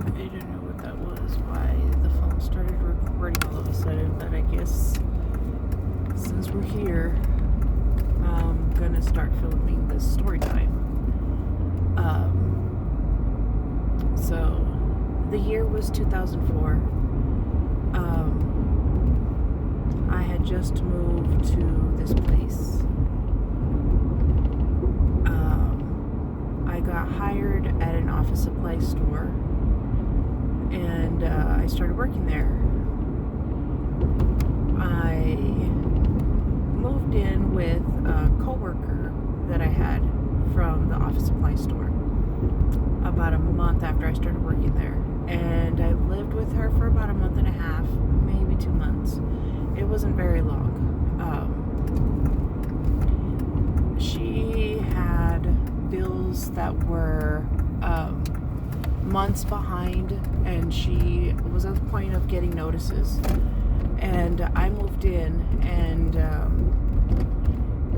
I didn't know what that was, why the phone started recording all of a sudden, but I guess since we're here, I'm gonna start filming this story time. So the year was 2004. I had just moved to this place. I got hired at an office supply store, and I started working there. I moved in with a coworker that I had from the office supply store about a month after I started working there, and I lived with her for about a month and a half, maybe 2 months. It wasn't very long. She had bills that were months behind, and she was at the point of getting notices. And I moved in, and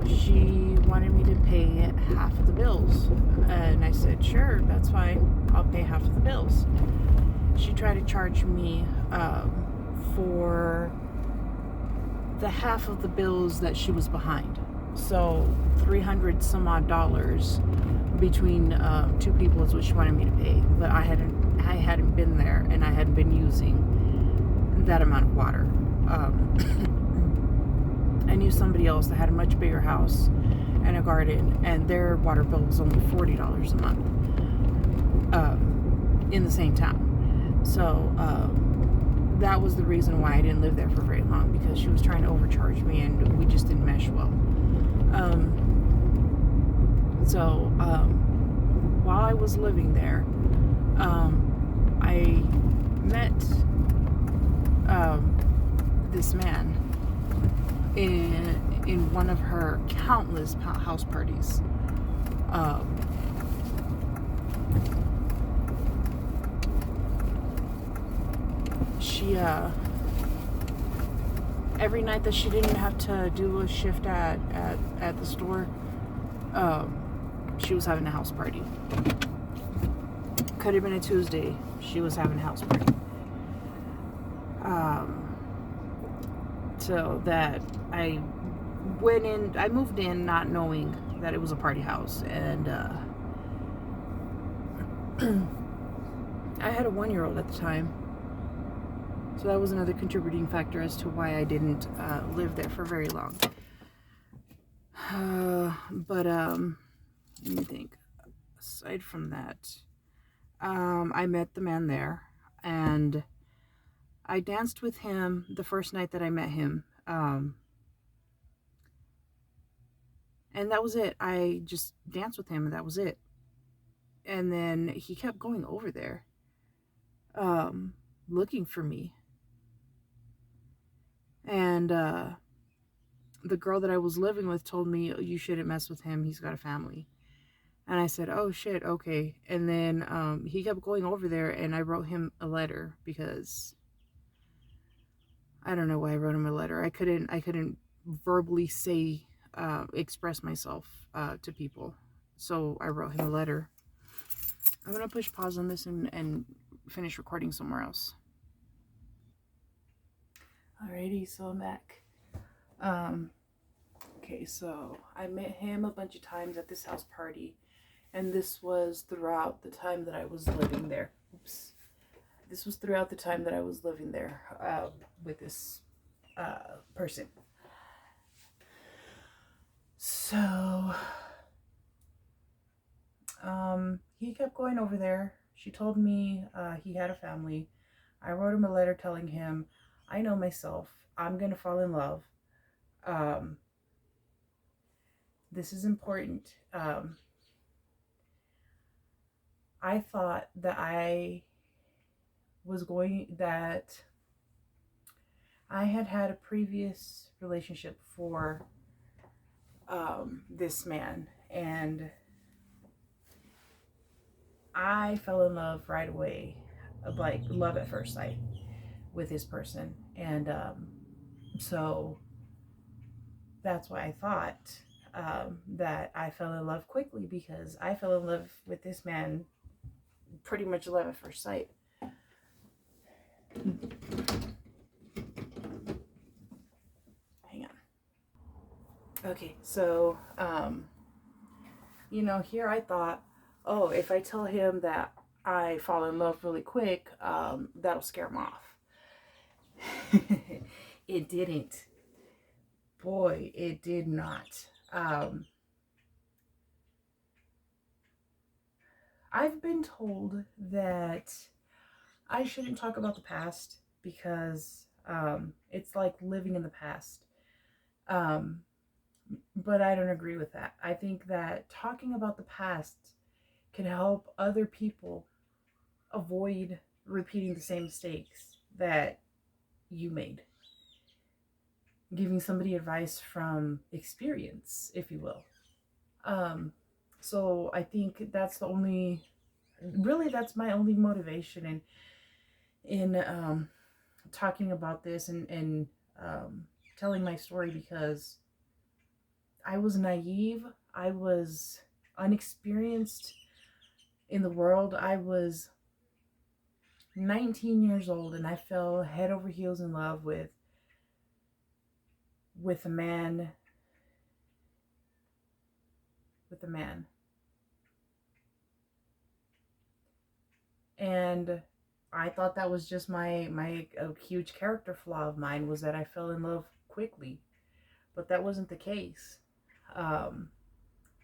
she wanted me to pay half of the bills. And I said, sure, that's fine. I'll pay half of the bills. She tried to charge me for the half of the bills that she was behind. So $300 some odd between two people is what she wanted me to pay. But I hadn't been there, and I hadn't been using that amount of water. I knew somebody else that had a much bigger house and a garden, and their water bill was only $40 a month in the same town. So that was the reason why I didn't live there for very long, because she was trying to overcharge me, and we just didn't mesh well. While I was living there, I met this man in one of her countless house parties. She every night that she didn't have to do a shift at the store, she was having a house party. Could have been a Tuesday. She was having a house party. So that I moved in not knowing that it was a party house, and I had a 1-year-old at the time. So that was another contributing factor as to why I didn't live there for very long. But let me think. Aside from that, I met the man there, and I danced with him the first night that I met him. And that was it. I just danced with him, and that was it. And then he kept going over there, looking for me. And the girl that I was living with told me, you shouldn't mess with him. He's got a family. And I said, oh shit, okay. And then he kept going over there, and I wrote him a letter, because I don't know why I wrote him a letter. I couldn't verbally express myself to people. So I wrote him a letter. I'm going to push pause on this and finish recording somewhere else. Alrighty, so I'm back. Okay, so I met him a bunch of times at this house party, and this was throughout the time that I was living there. This was throughout the time that I was living there with this person. So he kept going over there. She told me he had a family. I wrote him a letter telling him, I know myself. I'm going to fall in love. This is important. I thought that I had a previous relationship for this man, and I fell in love right away, like love at first sight with this person. And so that's why I thought that I fell in love quickly, because I fell in love with this man pretty much love at first sight. Hang on. Okay, so here I thought, oh, if I tell him that I fall in love really quick, that'll scare him off. It didn't. Boy, it did not. I've been told that I shouldn't talk about the past because it's like living in the past. Um, but I don't agree with that. I think that talking about the past can help other people avoid repeating the same mistakes that you made. Giving somebody advice from experience, if you will. Um, so I think that's the only, really, that's my only motivation in talking about this and telling my story, because I was naive. I was unexperienced in the world. I was 19 years old and I fell head over heels in love with a man with a man. And I thought that was just my a huge character flaw of mine, was that I fell in love quickly, but that wasn't the case. Um,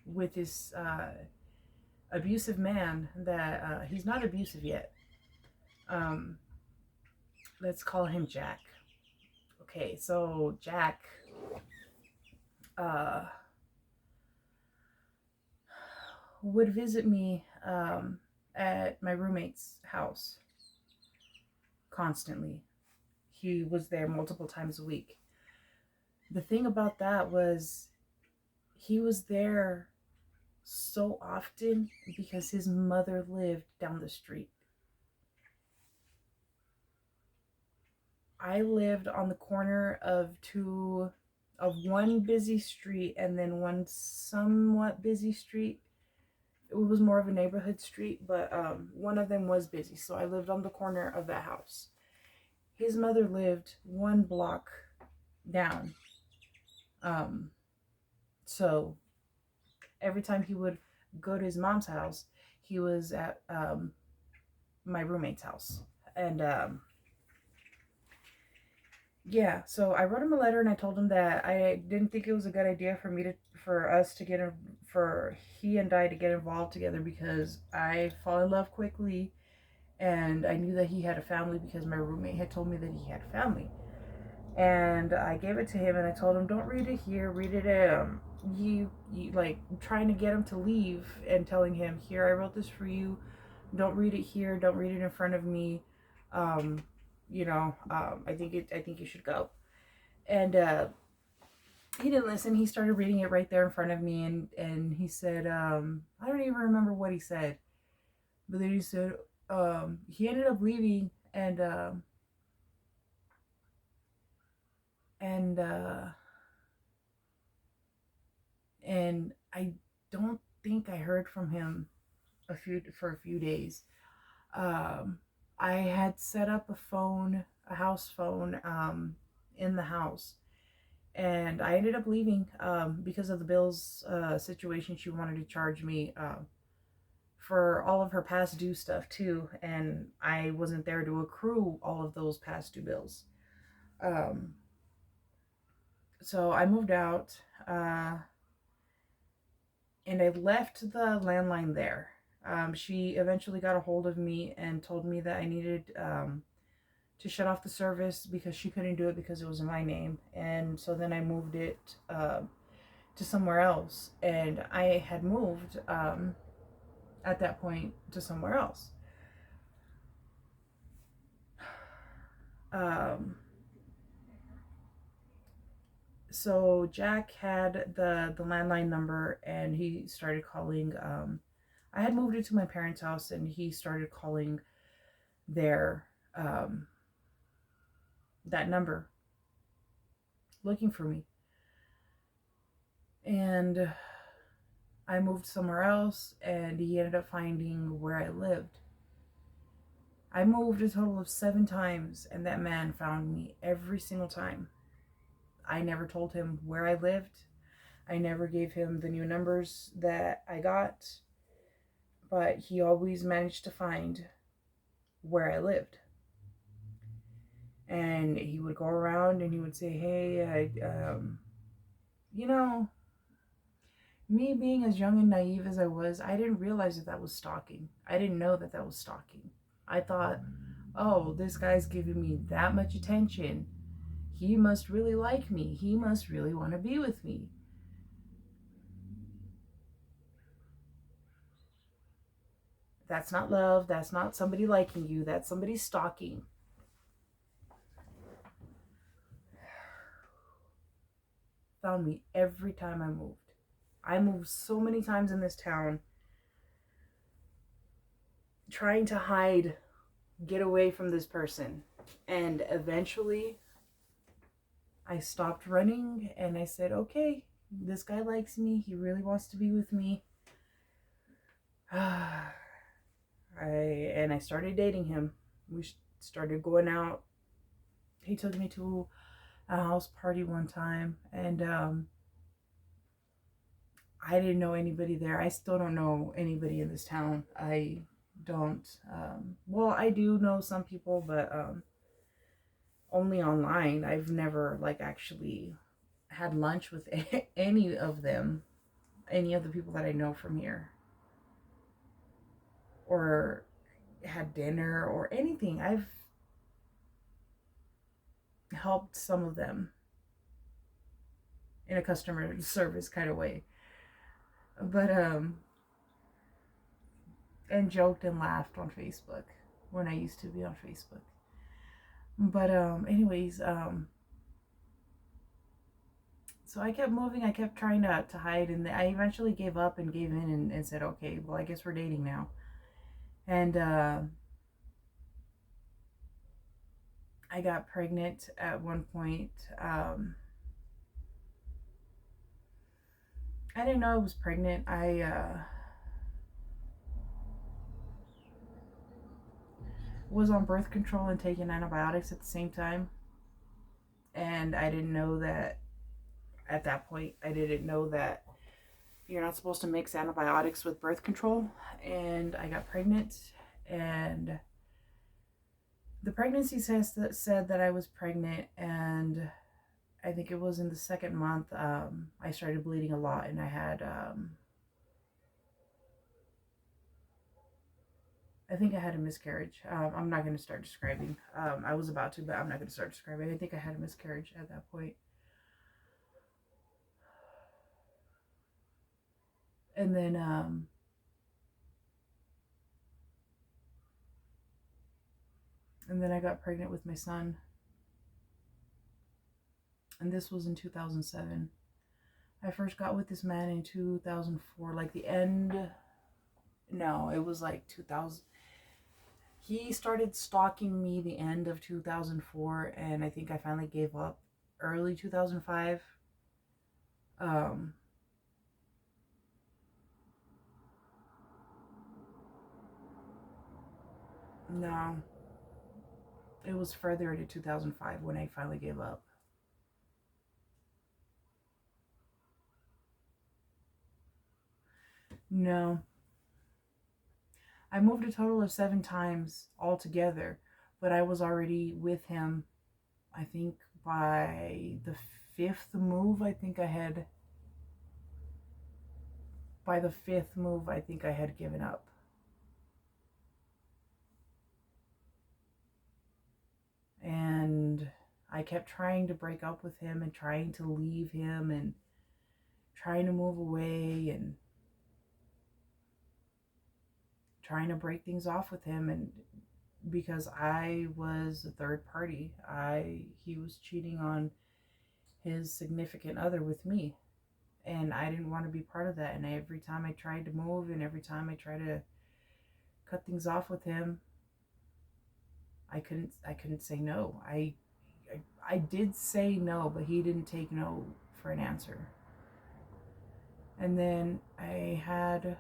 with this abusive man that he's not abusive yet. Um, let's call him Jack. Okay, so Jack uh, would visit me at my roommate's house constantly. He was there multiple times a week. The thing about that was he was there so often because his mother lived down the street. I lived on the corner of one busy street and then one somewhat busy street. It was more of a neighborhood street, but one of them was busy, so I lived on the corner of that house. His mother lived one block down. Um, so every time he would go to his mom's house, he was at my roommate's house. And yeah, so I wrote him a letter and I told him that I didn't think it was a good idea for us to for he and I to get involved together, because I fall in love quickly and I knew that he had a family because my roommate had told me that he had a family. And I gave it to him and I told him, don't read it here, read it you like trying to get him to leave and telling him, here, I wrote this for you, don't read it here, don't read it in front of me. um I think you should go. And he didn't listen. He started reading it right there in front of me, and he said, I don't even remember what he said, but then he said, he ended up leaving, and and I don't think I heard from him a few days. Um, I had set up a house phone, in the house, and I ended up leaving because of the bills situation. She wanted to charge me for all of her past due stuff too, and I wasn't there to accrue all of those past due bills. Um, so I moved out, and I left the landline there. She eventually got a hold of me and told me that I needed to shut off the service because she couldn't do it because it was in my name. And so then I moved it to somewhere else. And I had moved at that point to somewhere else. Um, so Jack had the landline number and he started calling. I had moved it to my parents' house and he started calling their that number looking for me. And I moved somewhere else and he ended up finding where I lived. I moved a total of 7 times, and that man found me every single time. I never told him where I lived. I never gave him the new numbers that I got, but he always managed to find where I lived. And he would go around and he would say, hey, you know, me being as young and naive as I was, I didn't realize that that was stalking. I didn't know that that was stalking. I thought, oh, this guy's giving me that much attention. He must really like me. He must really want to be with me. That's not love. That's not somebody liking you. That's somebody stalking. Found me every time I moved. I moved so many times in this town trying to hide, get away from this person. And eventually I stopped running and I said, okay, this guy likes me. He really wants to be with me. I started dating him. We started going out. He took me to a house party one time, and I didn't know anybody there. I still don't know anybody in this town. I don't. Well, I do know some people, but only online. I've never like actually had lunch with any of them, any of the people that I know from here, or had dinner or anything. I've helped some of them in a customer service kind of way, but and joked and laughed on Facebook when I used to be on Facebook. But anyways, so I kept moving. I kept trying to hide, and I eventually gave up and gave in and said, okay, well, I guess we're dating now. And I got pregnant at one point. I didn't know I was pregnant. I was on birth control and taking antibiotics at the same time. And I didn't know that at that point. I didn't know that you're not supposed to mix antibiotics with birth control. And I got pregnant. And the pregnancy test that said that I was pregnant. And I think it was in the second month, I started bleeding a lot. And I had, I think I had a miscarriage. I'm not going to start describing. I was about to, but I'm not going to start describing. I think I had a miscarriage at that point. And then I got pregnant with my son. And this was in 2007. I first got with this man in 2004, like the end. No, it was like 2000. He started stalking me the end of 2004, and I think I finally gave up early 2005. Um, no, it was further into 2005 when I finally gave up. No, I moved a total of 7 times altogether, but I was already with him. I think by the fifth move, I think I had. By the fifth move, I think I had given up. And I kept trying to break up with him and trying to leave him and trying to move away and trying to break things off with him, and because I was a third party. He was cheating on his significant other with me, and I didn't want to be part of that. And every time I tried to move and every time I tried to cut things off with him, I couldn't say no. I did say no, but he didn't take no for an answer. And then I had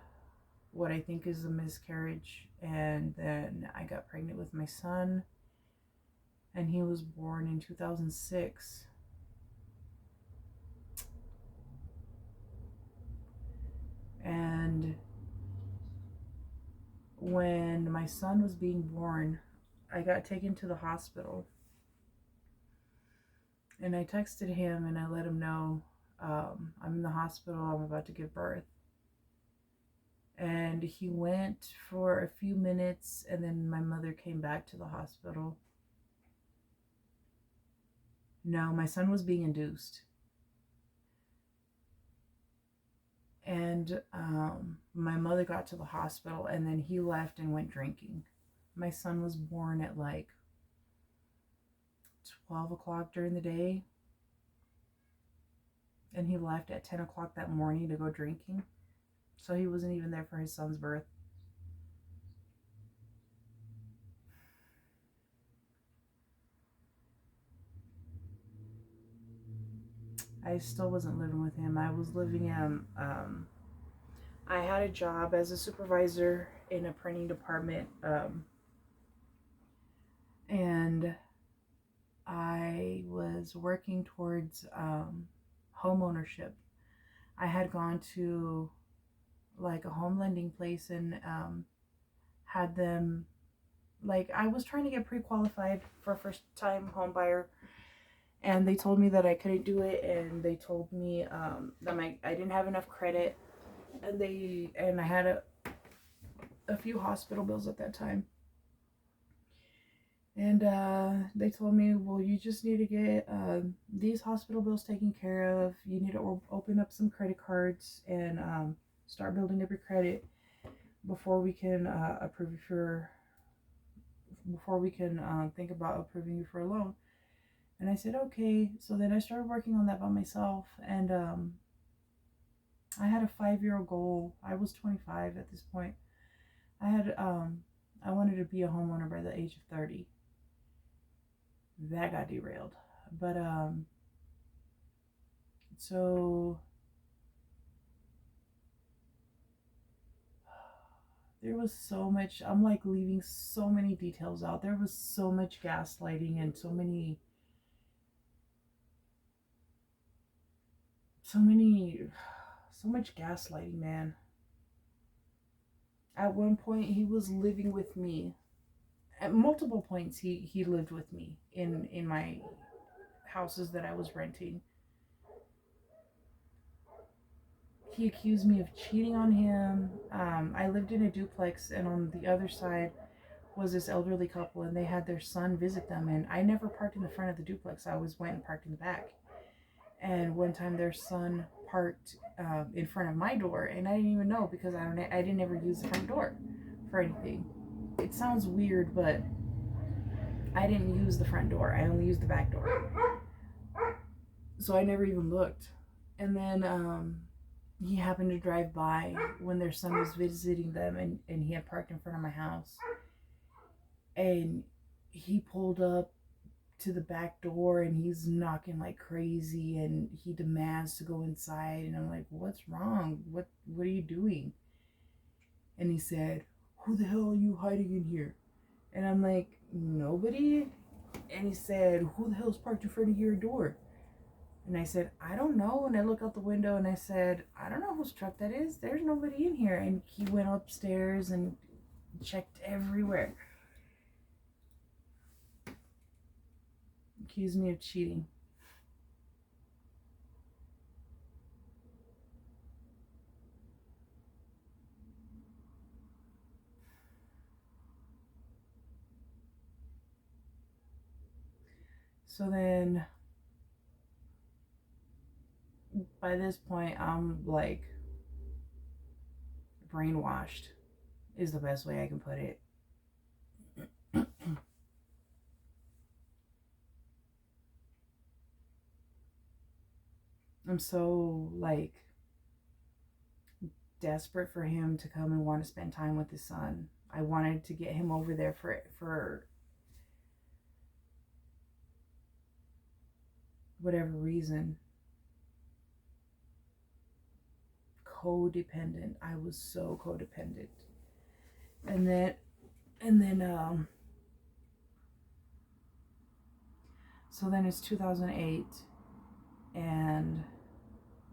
what I think is a miscarriage, and then I got pregnant with my son, and he was born in 2006. And when my son was being born, I got taken to the hospital, and I texted him and I let him know, I'm in the hospital, I'm about to give birth. And he went for a few minutes, and then my mother came back to the hospital. No, my son was being induced. And my mother got to the hospital, and then he left and went drinking. My son was born at like 12 o'clock during the day, and he left at 10 o'clock that morning to go drinking. So he wasn't even there for his son's birth. I still wasn't living with him. I was living in, I had a job as a supervisor in a printing department, and I was working towards home ownership. I had gone to like a home lending place and had them, like, I was trying to get pre-qualified for a first time home buyer, and they told me that I couldn't do it, and they told me that I didn't have enough credit, and I had a few hospital bills at that time. And they told me, well, you just need to get these hospital bills taken care of. You need to open up some credit cards and start building up your credit before we can approve you for, before we can think about approving you for a loan. And I said, okay. So then I started working on that by myself, and I had a 5-year goal. I was 25 at this point. I wanted to be a homeowner by the age of 30. That got derailed. But so there was so much, I'm like leaving so many details out. There was so much gaslighting and so much gaslighting, man. At one point he was living with me. At multiple points he lived with me in my houses that I was renting. He accused me of cheating on him. I lived in a duplex, and on the other side was this elderly couple, and they had their son visit them. And I never parked in the front of the duplex. I always went and parked in the back. And one time, their son parked in front of my door, and I didn't even know because I didn't ever use the front door for anything. It sounds weird, but I didn't use the front door. I only used the back door, so I never even looked. And then he happened to drive by when their son was visiting them, and he had parked in front of my house, and he pulled up to the back door, and he's knocking like crazy, and he demands to go inside, and I'm like, what's wrong? What are you doing? And he said, who the hell are you hiding in here? And I'm like, nobody. And he said, who the hell's parked in front of your door? And I said, I don't know. And I look out the window and I said, I don't know whose truck that is. There's nobody in here. And he went upstairs and checked everywhere. Accused me of cheating. So then, by this point, I'm like brainwashed, is the best way I can put it. I'm so like desperate for him to come and want to spend time with his son. I wanted to get him over there for whatever reason. codependent. I was so codependent. And then so then it's 2008 and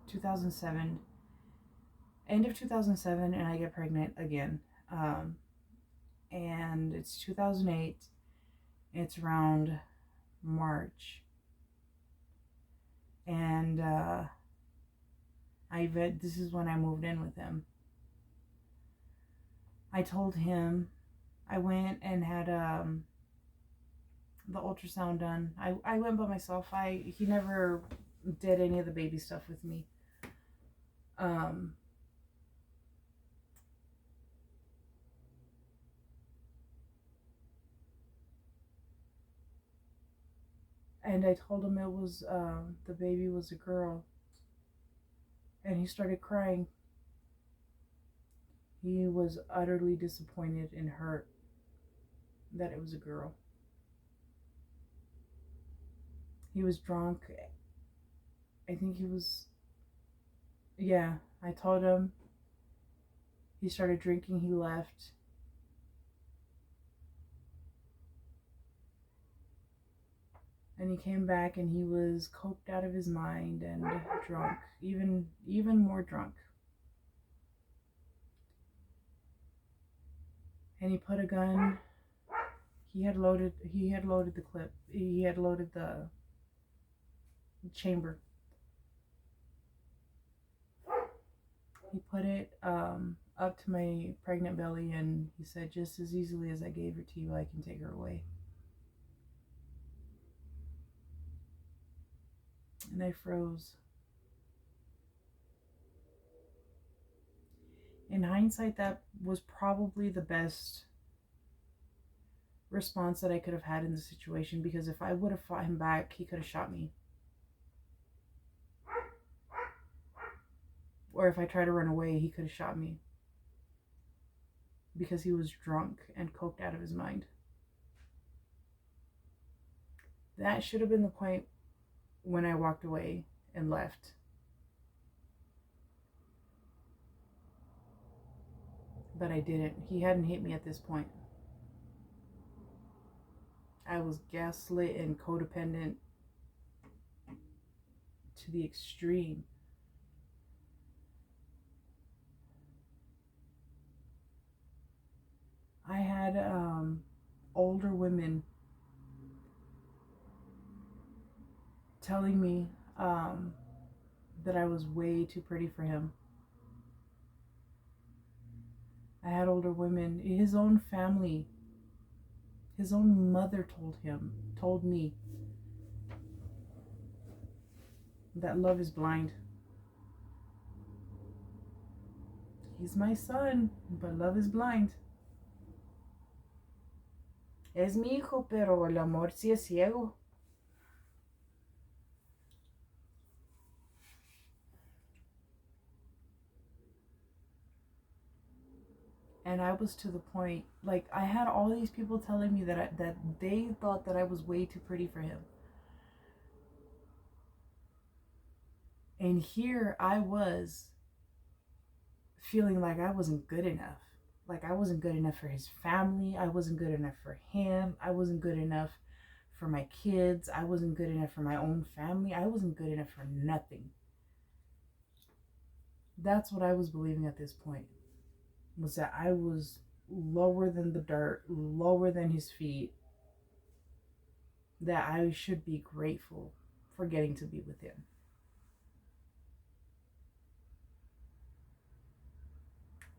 2007, end of 2007, and I get pregnant again. And it's 2008. It's around March. And this is when I moved in with him. I told him, I went and had the ultrasound done. I went by myself. He never did any of the baby stuff with me. And I told him it was the baby was a girl, and he started crying. He was utterly disappointed and hurt that it was a girl. He was drunk. I think he was, yeah, I told him. He started drinking, he left. And he came back and he was coked out of his mind and drunk, even more drunk. And he put a gun. He had loaded the clip. He had loaded the chamber. He put it up to my pregnant belly, and he said, just as easily as I gave her to you, I can take her away. And I froze. In hindsight, that was probably the best response that I could have had in the situation, because if I would have fought him back, he could have shot me. Or if I tried to run away, he could have shot me. Because he was drunk and coked out of his mind. That should have been the point when I walked away and left. But I didn't. He hadn't hit me at this point. I was gaslit and codependent to the extreme. I had older women telling me that I was way too pretty for him. I had older women, his own family, his own mother told me that love is blind. He's my son, but love is blind. Es mi hijo, pero el amor sí es ciego. And I was to the point, like, I had all these people telling me that they thought that I was way too pretty for him. And here I was feeling like I wasn't good enough. Like, I wasn't good enough for his family. I wasn't good enough for him. I wasn't good enough for my kids. I wasn't good enough for my own family. I wasn't good enough for nothing. That's what I was believing at this point. Was that I was lower than the dirt, lower than his feet, that I should be grateful for getting to be with him.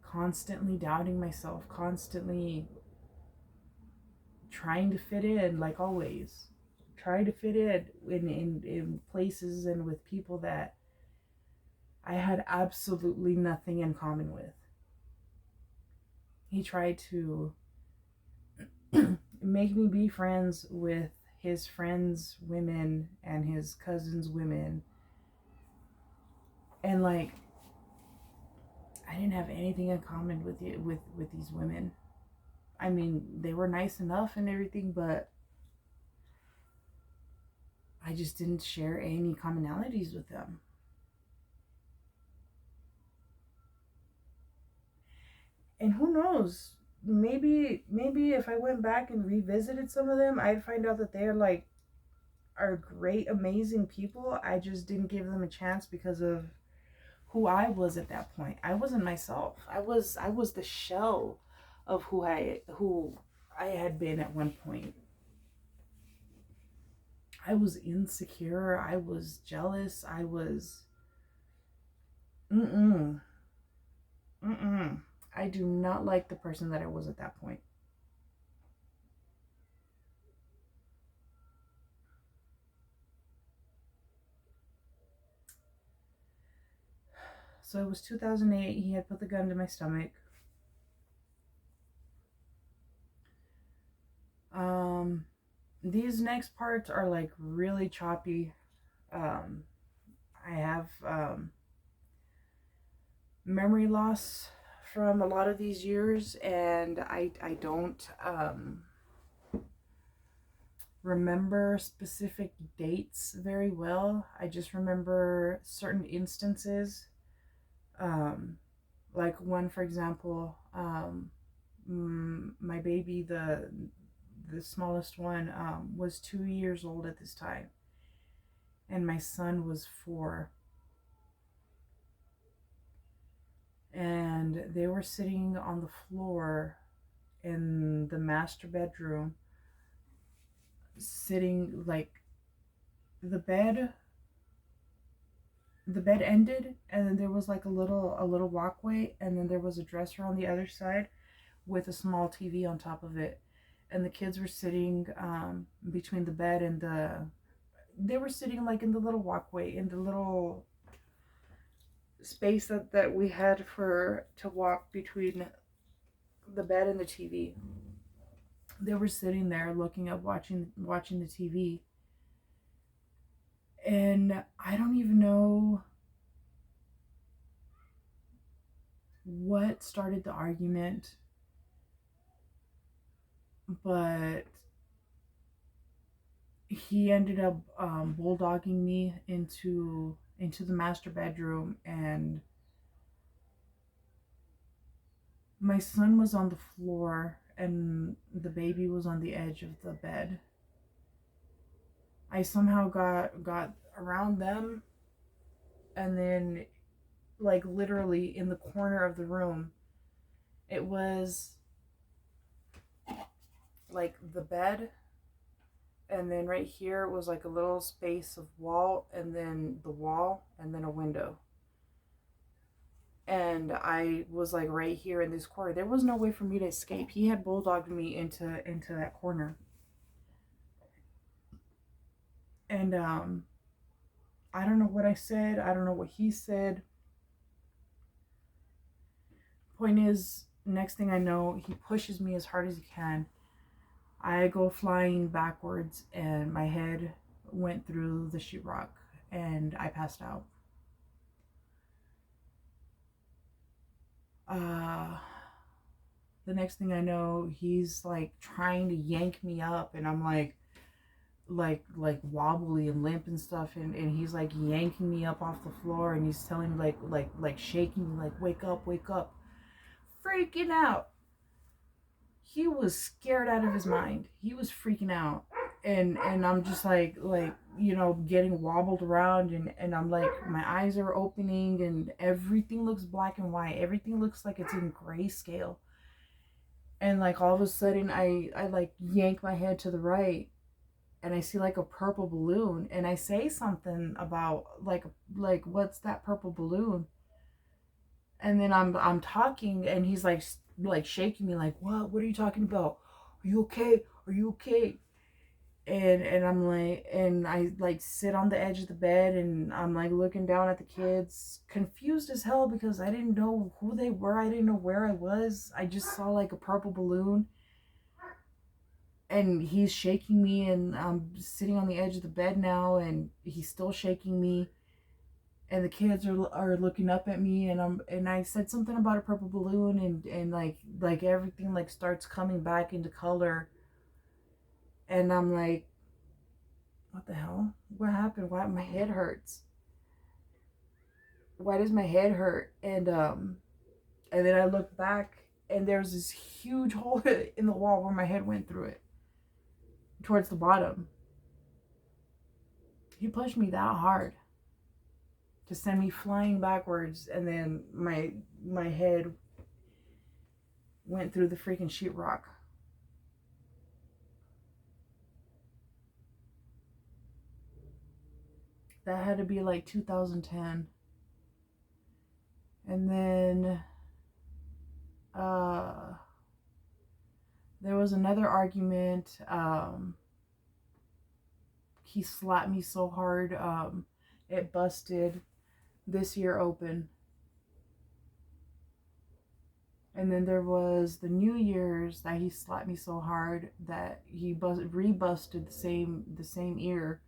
Constantly doubting myself, constantly trying to fit in, like always. Trying to fit in places and with people that I had absolutely nothing in common with. He tried to make me be friends with his friends' women and his cousins' women. And like, I didn't have anything in common with these women. I mean, they were nice enough and everything, but I just didn't share any commonalities with them. And who knows, maybe if I went back and revisited some of them, I'd find out that they're like are great, amazing people. I just didn't give them a chance because of who I was at that point. I wasn't myself. I was the shell of who I had been at one point. I was insecure. I was jealous. I was mm-mm. Mm-mm. I do not like the person that I was at that point. So it was 2008. He had put the gun to my stomach. Um, these next parts are like really choppy. Um, I have memory loss from a lot of these years, and I don't remember specific dates very well. I just remember certain instances. Um, like one, for example, my baby, the smallest one, was 2 years old at this time, and my son was 4. And they were sitting on the floor in the master bedroom, sitting like the bed the bed ended, and then there was like a little walkway, and then there was a dresser on the other side with a small TV on top of it, and the kids were sitting between the bed and they were sitting like in the little walkway, in the little space that we had for to walk between the bed and the TV. They were sitting there looking up, watching the TV, and I don't even know what started the argument, but he ended up bulldogging me into the master bedroom, and my son was on the floor and the baby was on the edge of the bed. I somehow got around them, and then like literally in the corner of the room, it was like the bed, and then right here was like a little space of wall, and then the wall, and then a window. And I was like right here in this corner. There was no way for me to escape. He had bulldogged me into that corner. And I don't know what I said. I don't know what he said. Point is, next thing I know, he pushes me as hard as he can. I go flying backwards, and my head went through the sheetrock, and I passed out. Uh, the next thing I know, he's like trying to yank me up, and I'm like wobbly and limp and stuff, and he's like yanking me up off the floor, and he's telling me like shaking me like, wake up, freaking out. He was scared out of his mind. He was freaking out. And I'm just like getting wobbled around, and I'm like, my eyes are opening, and everything looks black and white. Everything looks like it's in grayscale. And like all of a sudden I like yank my head to the right, and I see like a purple balloon, and I say something about like what's that purple balloon? And then I'm talking, and he's like shaking me like, what are you talking about? Are you okay? Are you okay? And I'm like, and I like sit on the edge of the bed, and I'm like looking down at the kids, confused as hell because I didn't know who they were. I didn't know where I was. I just saw like a purple balloon, and he's shaking me, and I'm sitting on the edge of the bed now, and he's still shaking me, and the kids are looking up at me, and I said something about a purple balloon, and like everything like starts coming back into color, and I'm like, what the hell? What happened? Why my head hurts? Why does my head hurt? And then I look back, and there's this huge hole in the wall where my head went through it, towards the bottom. He pushed me that hard to send me flying backwards, and then my head went through the freaking sheetrock. That had to be like 2010. And then there was another argument. He slapped me so hard, it busted this year open. And then there was the New Year's that he slapped me so hard that he rebusted the same ear,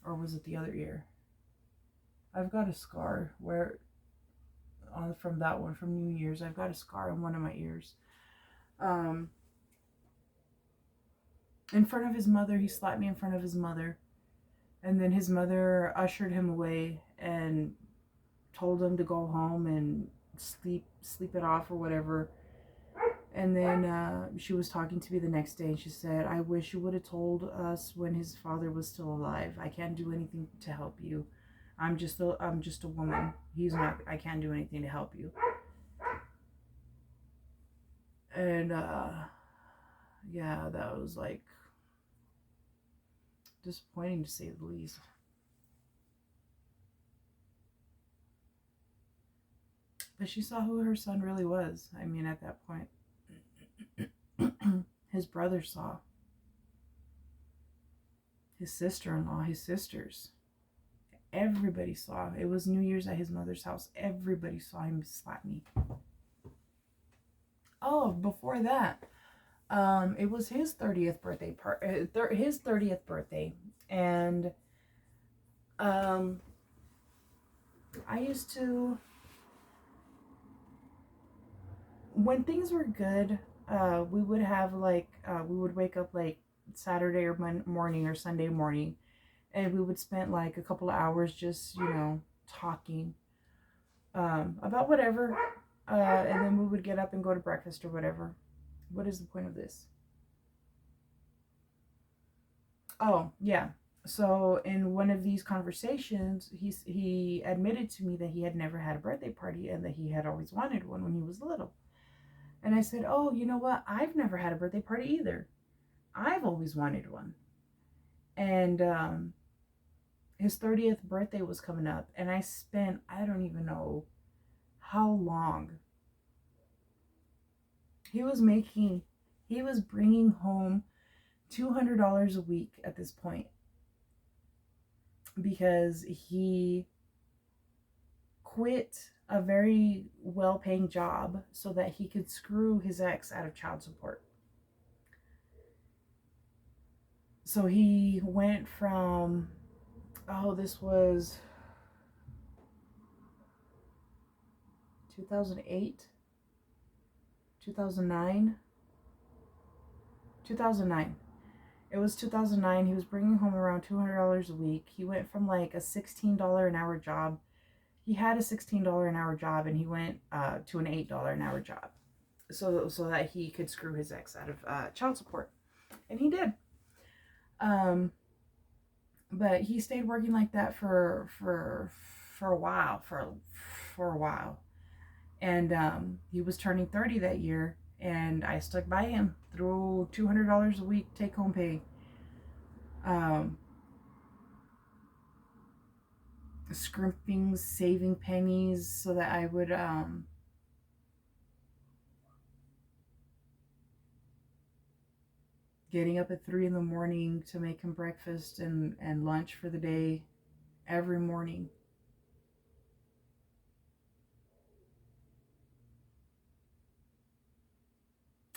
or was it the other ear? I've got a scar where from that one, from New Year's. I've got a scar on one of my ears. In front of his mother, he slapped me in front of his mother, and then his mother ushered him away and told him to go home and sleep it off or whatever. And then she was talking to me the next day, and she said, "I wish you would have told us when his father was still alive. I can't do anything to help you. I'm just a woman. I can't do anything to help you." And yeah, that was like disappointing to say the least. But she saw who her son really was. I mean, at that point, his brother saw, his sister-in-law, his sisters. Everybody saw. It was New Year's at his mother's house. Everybody saw him slap me. Oh, before that, it was his 30th birthday his 30th birthday, and I used to, when things were good, we would have like we would wake up like Saturday or morning or Sunday morning, and we would spend like a couple of hours just, talking about whatever, and then we would get up and go to breakfast or whatever. What is the point of this? Oh, yeah. So in one of these conversations, he admitted to me that he had never had a birthday party and that he had always wanted one when he was little. And I said, "Oh, you know what? I've never had a birthday party either. I've always wanted one." And his 30th birthday was coming up, and I spent, I don't even know how long. He was bringing home $200 a week at this point, because he quit a very well-paying job so that he could screw his ex out of child support. So he went from, this was 2008, 2009. It was 2009. He was bringing home around $200 a week. He went from like a $16 an hour job. He had a $16 an hour job, and he went to an $8 an hour job, so that he could screw his ex out of child support, and he did. But he stayed working like that for a while, and he was turning 30 that year, and I stuck by him through $200 a week take home pay. Scrimping, saving pennies so that I would getting up at 3 a.m. to make him breakfast and lunch for the day every morning.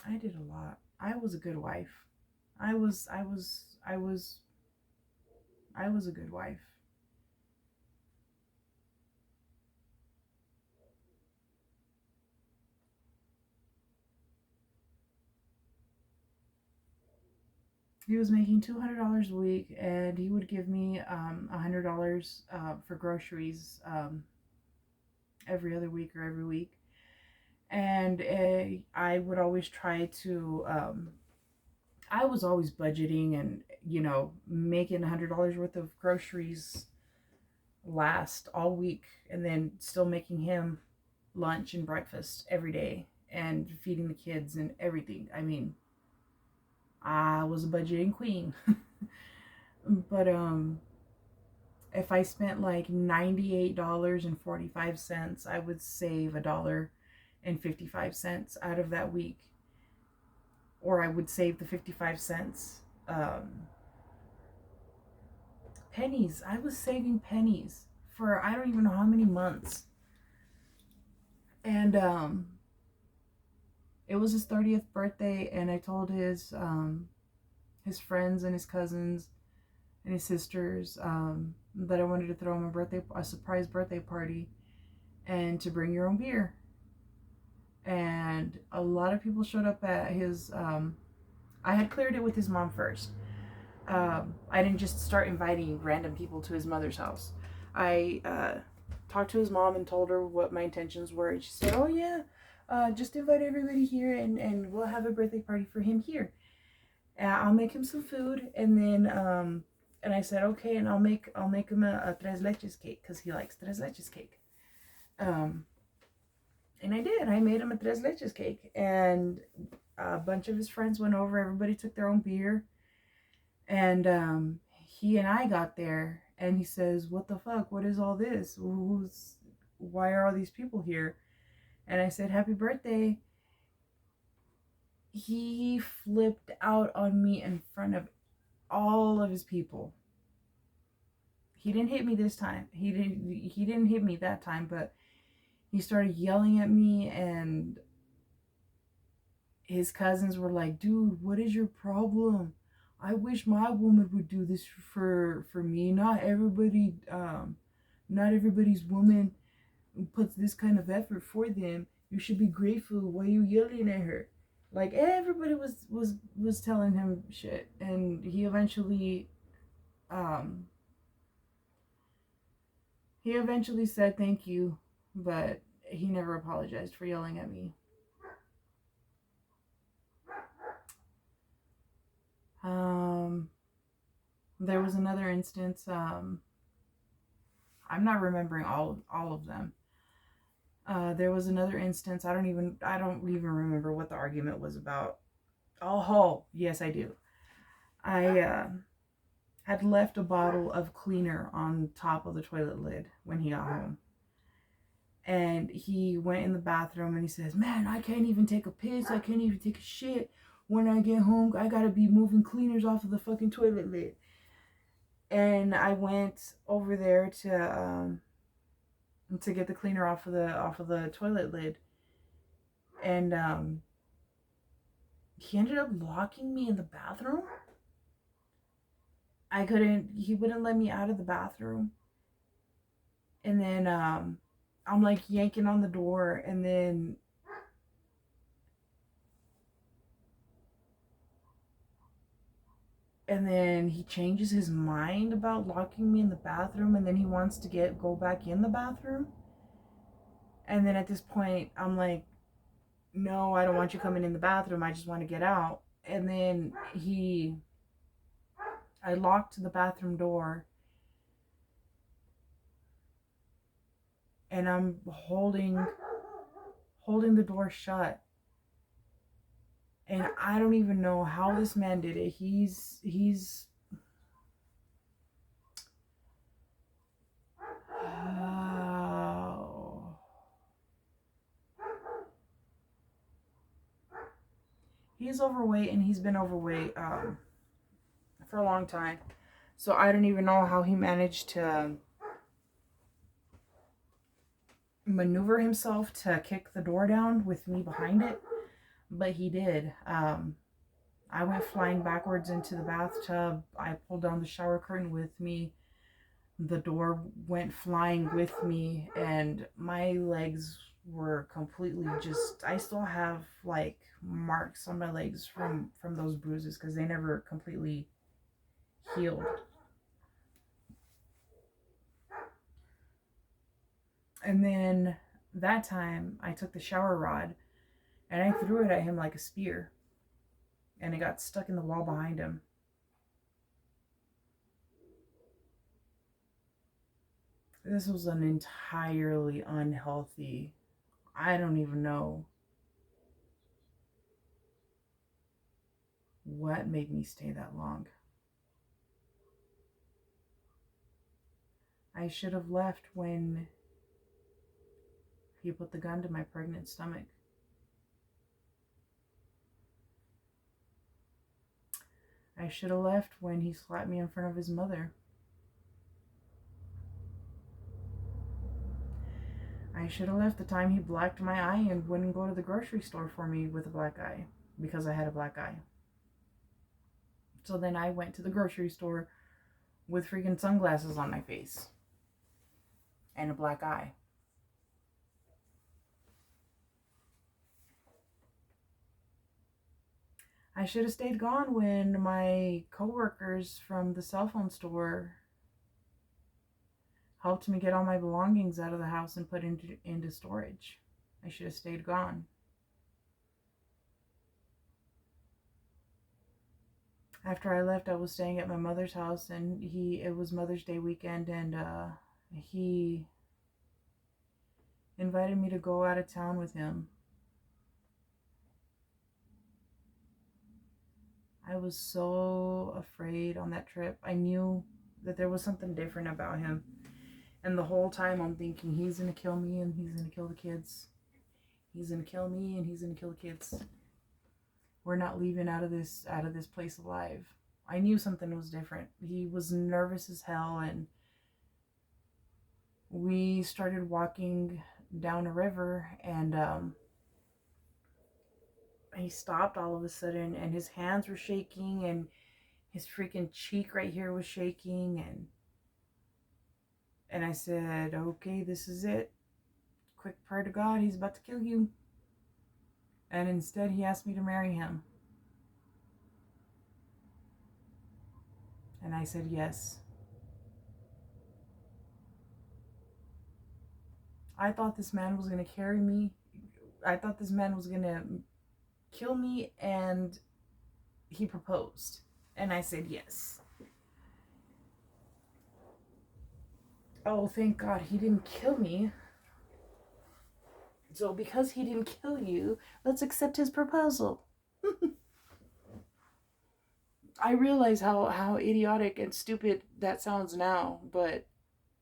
I did a lot. I was a good wife. I was a good wife. He was making $200 a week, and he would give me $100 for groceries every other week or every week. And I would always try to, I was always budgeting and, making $100 worth of groceries last all week, and then still making him lunch and breakfast every day and feeding the kids and everything. I mean, I was a budgeting queen. But if I spent like $98.45, I would save $1.55 out of that week. Or I would save the 55 cents. Pennies. I was saving pennies for I don't even know how many months. And it was his 30th birthday, and I told his friends and his cousins and his sisters that I wanted to throw him a surprise birthday party, and to bring your own beer. And a lot of people showed up at his. I had cleared it with his mom first. I didn't just start inviting random people to his mother's house. I talked to his mom and told her what my intentions were, and she said, "Oh yeah, just invite everybody here, and we'll have a birthday party for him here. I'll make him some food, and then and I said, okay, and I'll make him a tres leches cake because he likes tres leches cake. And I did. I made him a tres leches cake, and a bunch of his friends went over. Everybody took their own beer, and he and I got there, and he says, "What the fuck? What is all this? Why are all these people here?" And I said, "Happy birthday." He flipped out on me in front of all of his people. He didn't hit me this time. He didn't hit me that time, but he started yelling at me, and his cousins were like, "Dude, what is your problem? I wish my woman would do this for me. Not everybody's woman puts this kind of effort for them. You should be grateful. Why are you yelling at her?" Like, everybody was telling him shit, and he eventually said thank you, but he never apologized for yelling at me. There was another instance. I'm not remembering all of them. There was another instance. I don't even remember what the argument was about. Oh, yes, I do. I had left a bottle of cleaner on top of the toilet lid when he got home. And he went in the bathroom and he says, "Man, I can't even take a piss. I can't even take a shit. When I get home, I gotta be moving cleaners off of the fucking toilet lid." And I went over there to get the cleaner off of the toilet lid. And he ended up locking me in the bathroom. He wouldn't let me out of the bathroom. And then I'm like yanking on the door, and then he changes his mind about locking me in the bathroom, and then he wants to go back in the bathroom. And then at this point, I'm like, "No, I don't want you coming in the bathroom. I just want to get out." And then I locked the bathroom door, and I'm holding the door shut. And I don't even know how this man did it. He's he's overweight, and he's been overweight for a long time. So I don't even know how he managed to maneuver himself to kick the door down with me behind it, but he did. I went flying backwards into the bathtub. I pulled down the shower curtain with me. The door went flying with me, and my legs were completely I still have like marks on my legs from those bruises because they never completely healed. And then That time, I took the shower rod and I threw it at him like a spear, and it got stuck in the wall behind him. This was an entirely unhealthy, I don't even know what made me stay that long. I should have left when he put the gun to my pregnant stomach. I should have left when he slapped me in front of his mother. I should have left the time he blacked my eye and wouldn't go to the grocery store for me with a black eye because I had a black eye. So then I went to the grocery store with freaking sunglasses on my face and a black eye. I should have stayed gone when my coworkers from the cell phone store helped me get all my belongings out of the house and put into storage. I should have stayed gone. After I left, I was staying at my mother's house, and it was Mother's Day weekend, and he invited me to go out of town with him. I was so afraid on that trip. I knew that there was something different about him. And the whole time I'm thinking, he's going to kill me and he's going to kill the kids. He's going to kill me and he's going to kill the kids. We're not leaving out of this place alive. I knew something was different. He was nervous as hell, and we started walking down a river, and he stopped all of a sudden, and his hands were shaking, and his freaking cheek right here was shaking, and I said, okay, this is it. Quick prayer to God, he's about to kill you. And instead he asked me to marry him. And I said yes. I thought this man was going to carry me. I thought this man was going to kill me, and he proposed. And I said yes. Oh, thank God he didn't kill me. So because he didn't kill you, let's accept his proposal. I realize how idiotic and stupid that sounds now, but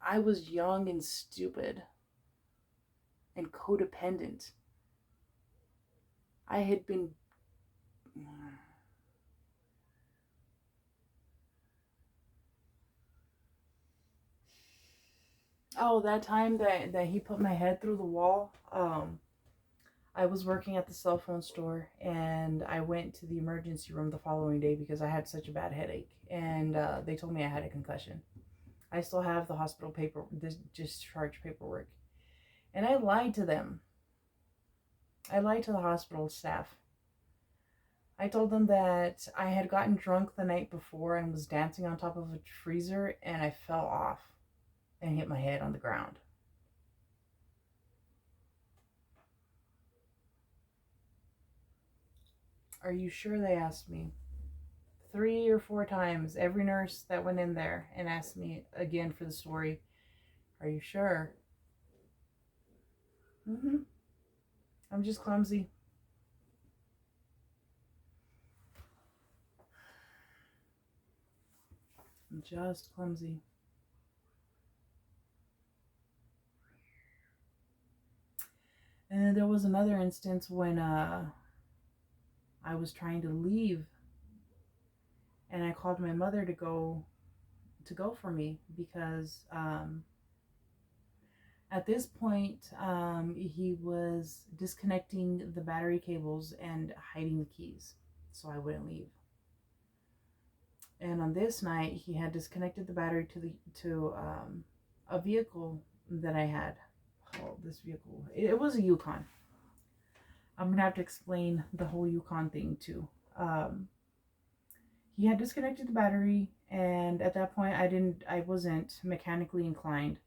I was young and stupid and codependent. I had been... Oh, that time that he put my head through the wall, I was working at the cell phone store, and I went to the emergency room the following day because I had such a bad headache, and they told me I had a concussion. I still have the hospital the discharge paperwork, and I lied to them. I lied to the hospital staff. I told them that I had gotten drunk the night before and was dancing on top of a freezer, and I fell off and hit my head on the ground. Are you sure? They asked me 3 or 4 times. Every nurse that went in there and asked me again for the story. Are you sure? I'm just clumsy. I'm just clumsy. And then there was another instance when I was trying to leave, and I called my mother to go for me because at this point he was disconnecting the battery cables and hiding the keys so I wouldn't leave. And on this night, he had disconnected the battery to a vehicle that I had. Oh, this vehicle. It was a Yukon. I'm going to have to explain the whole Yukon thing too. He had disconnected the battery, and at that point I wasn't mechanically inclined.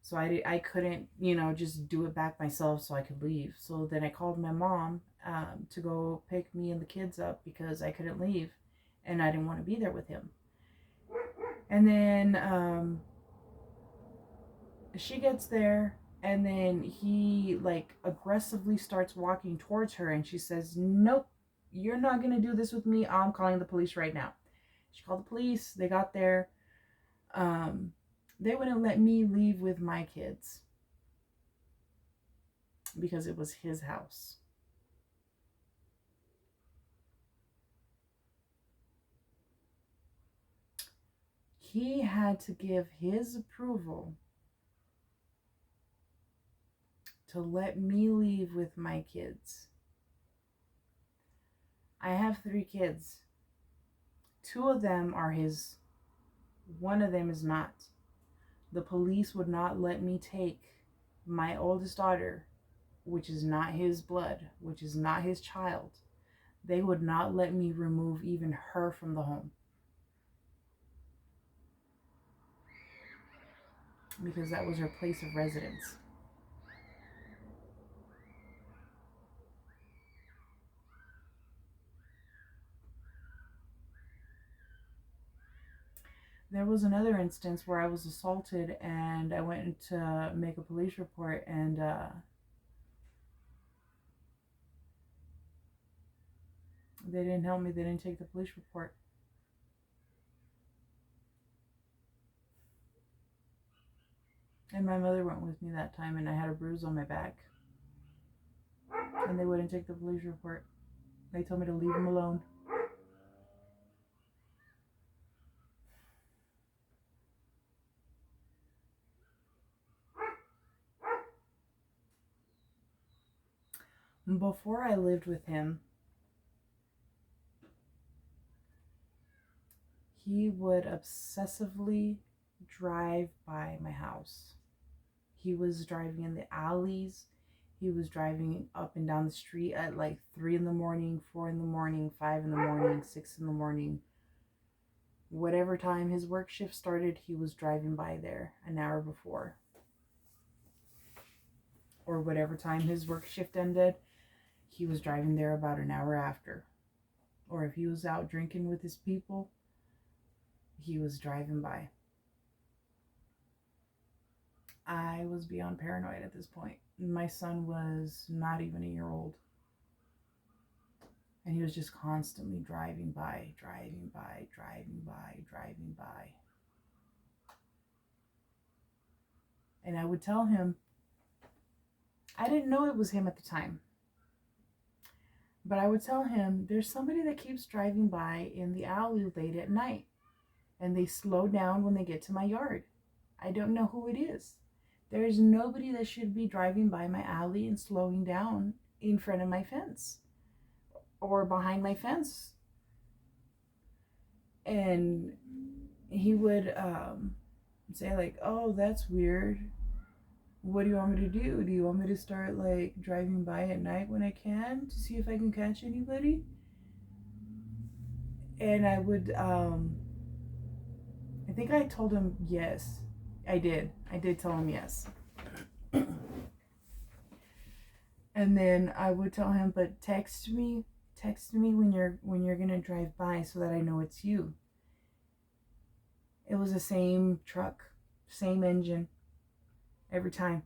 So I couldn't, just do it back myself so I could leave. So then I called my mom to go pick me and the kids up because I couldn't leave and I didn't want to be there with him. And then she gets there and then he like aggressively starts walking towards her and she says, "Nope, you're not going to do this with me. I'm calling the police right now." She called the police. They got there. They wouldn't let me leave with my kids because it was his house. He had to give his approval to let me leave with my kids. I have 3 kids. 2 of them are his. 1 of them is not. The police would not let me take my oldest daughter, which is not his blood, which is not his child. They would not let me remove even her from the home. Because that was her place of residence. There was another instance where I was assaulted and I went to make a police report and they didn't help me. They didn't take the police report. And my mother went with me that time and I had a bruise on my back. And they wouldn't take the police report. They told me to leave him alone. Before I lived with him, he would obsessively drive by my house. He was driving in the alleys. He was driving up and down the street at like 3 in the morning, 4 in the morning, 5 in the morning, 6 in the morning. Whatever time his work shift started, he was driving by there an hour before. Or whatever time his work shift ended, he was driving there about an hour after. Or if he was out drinking with his people, he was driving by. I was beyond paranoid at this point. My son was not even a year old. And he was just constantly driving by, driving by, driving by, driving by. And I would tell him, I didn't know it was him at the time. But I would tell him, there's somebody that keeps driving by in the alley late at night. And they slow down when they get to my yard. I don't know who it is. There's nobody that should be driving by my alley and slowing down in front of my fence. Or behind my fence. And he would say like, "Oh, that's weird. What do you want me to do? Do you want me to start like driving by at night when I can to see if I can catch anybody?" And I would I think I told him yes. I did tell him yes. And then I would tell him, "But text me when you're gonna drive by so that I know it's you." It was the same truck, same engine, every time.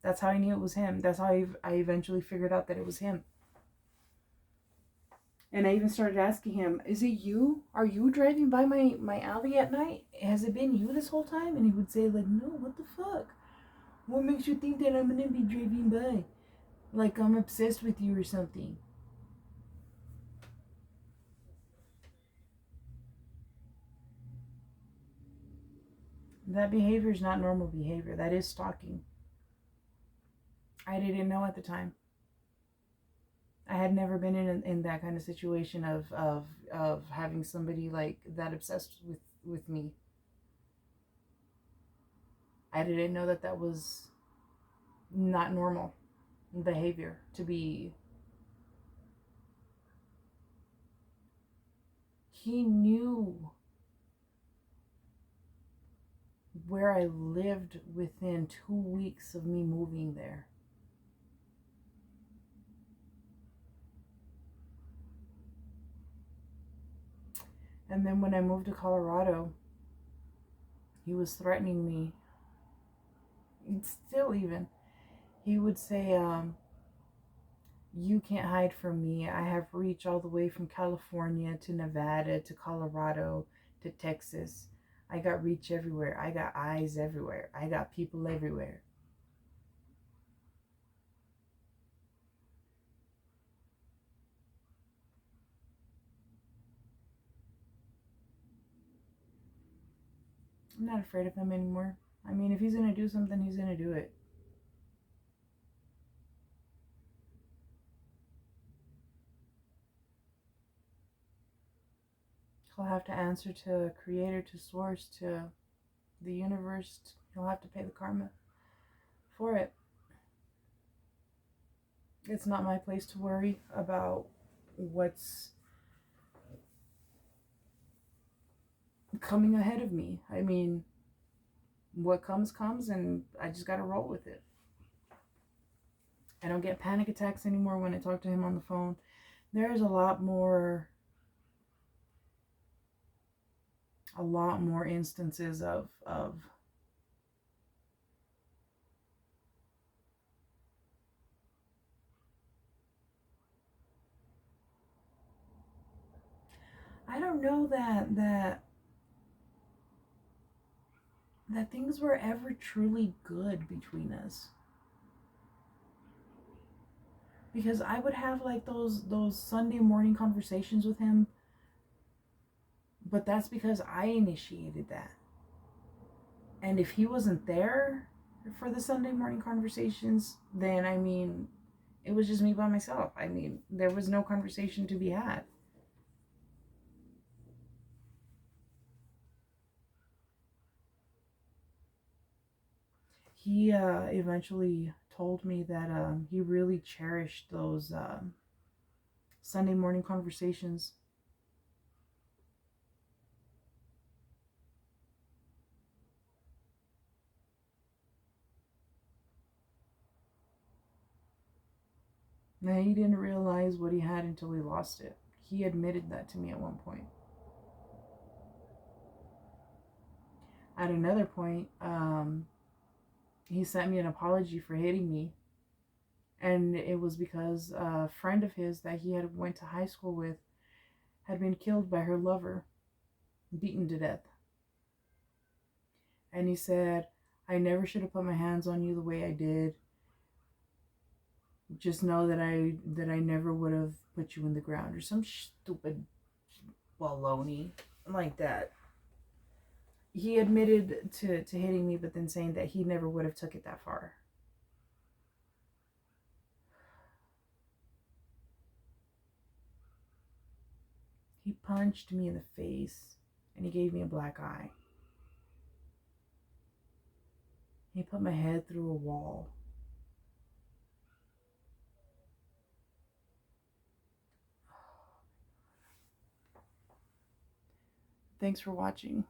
That's how I knew it was him. That's how I eventually figured out that it was him. And I even started asking him, "Is it you? Are you driving by my alley at night? Has it been you this whole time?" And he would say like, "No, what the fuck? What makes you think that I'm gonna be driving by? Like I'm obsessed with you or something?" That behavior is not normal behavior. That is stalking. I didn't know at the time. I had never been in that kind of situation of having somebody like that obsessed with me. I didn't know that was not normal behavior to be. He knew where I lived within 2 weeks of me moving there. And then when I moved to Colorado, he was threatening me. Still, even. He would say, you can't hide from me. I have reach all the way from California to Nevada to Colorado to Texas. I got reach everywhere. I got eyes everywhere. I got people everywhere. I'm not afraid of him anymore. I mean, if he's going to do something, he's going to do it. He'll have to answer to creator, to source, to the universe. He'll have to pay the karma for it. It's not my place to worry about what's coming ahead of me. I mean, what comes, and I just gotta roll with it. I don't get panic attacks anymore when I talk to him on the phone. There's a lot more instances of I don't know that things were ever truly good between us. Because I would have like those Sunday morning conversations with him, but that's because I initiated that. And if he wasn't there for the Sunday morning conversations, then I mean, it was just me by myself. I mean, there was no conversation to be had. He eventually told me that he really cherished those Sunday morning conversations. Now, he didn't realize what he had until he lost it. He admitted that to me at one point. At another point, he sent me an apology for hitting me. And it was because a friend of his that he had went to high school with had been killed by her lover, beaten to death. And he said, I never should have put my hands on you the way I did. Just know that I never would have put you in the ground, or some stupid baloney like that. He admitted to hitting me, but then saying that he never would have took it that far. He punched me in the face and he gave me a black eye. He put my head through a wall. Thanks for watching.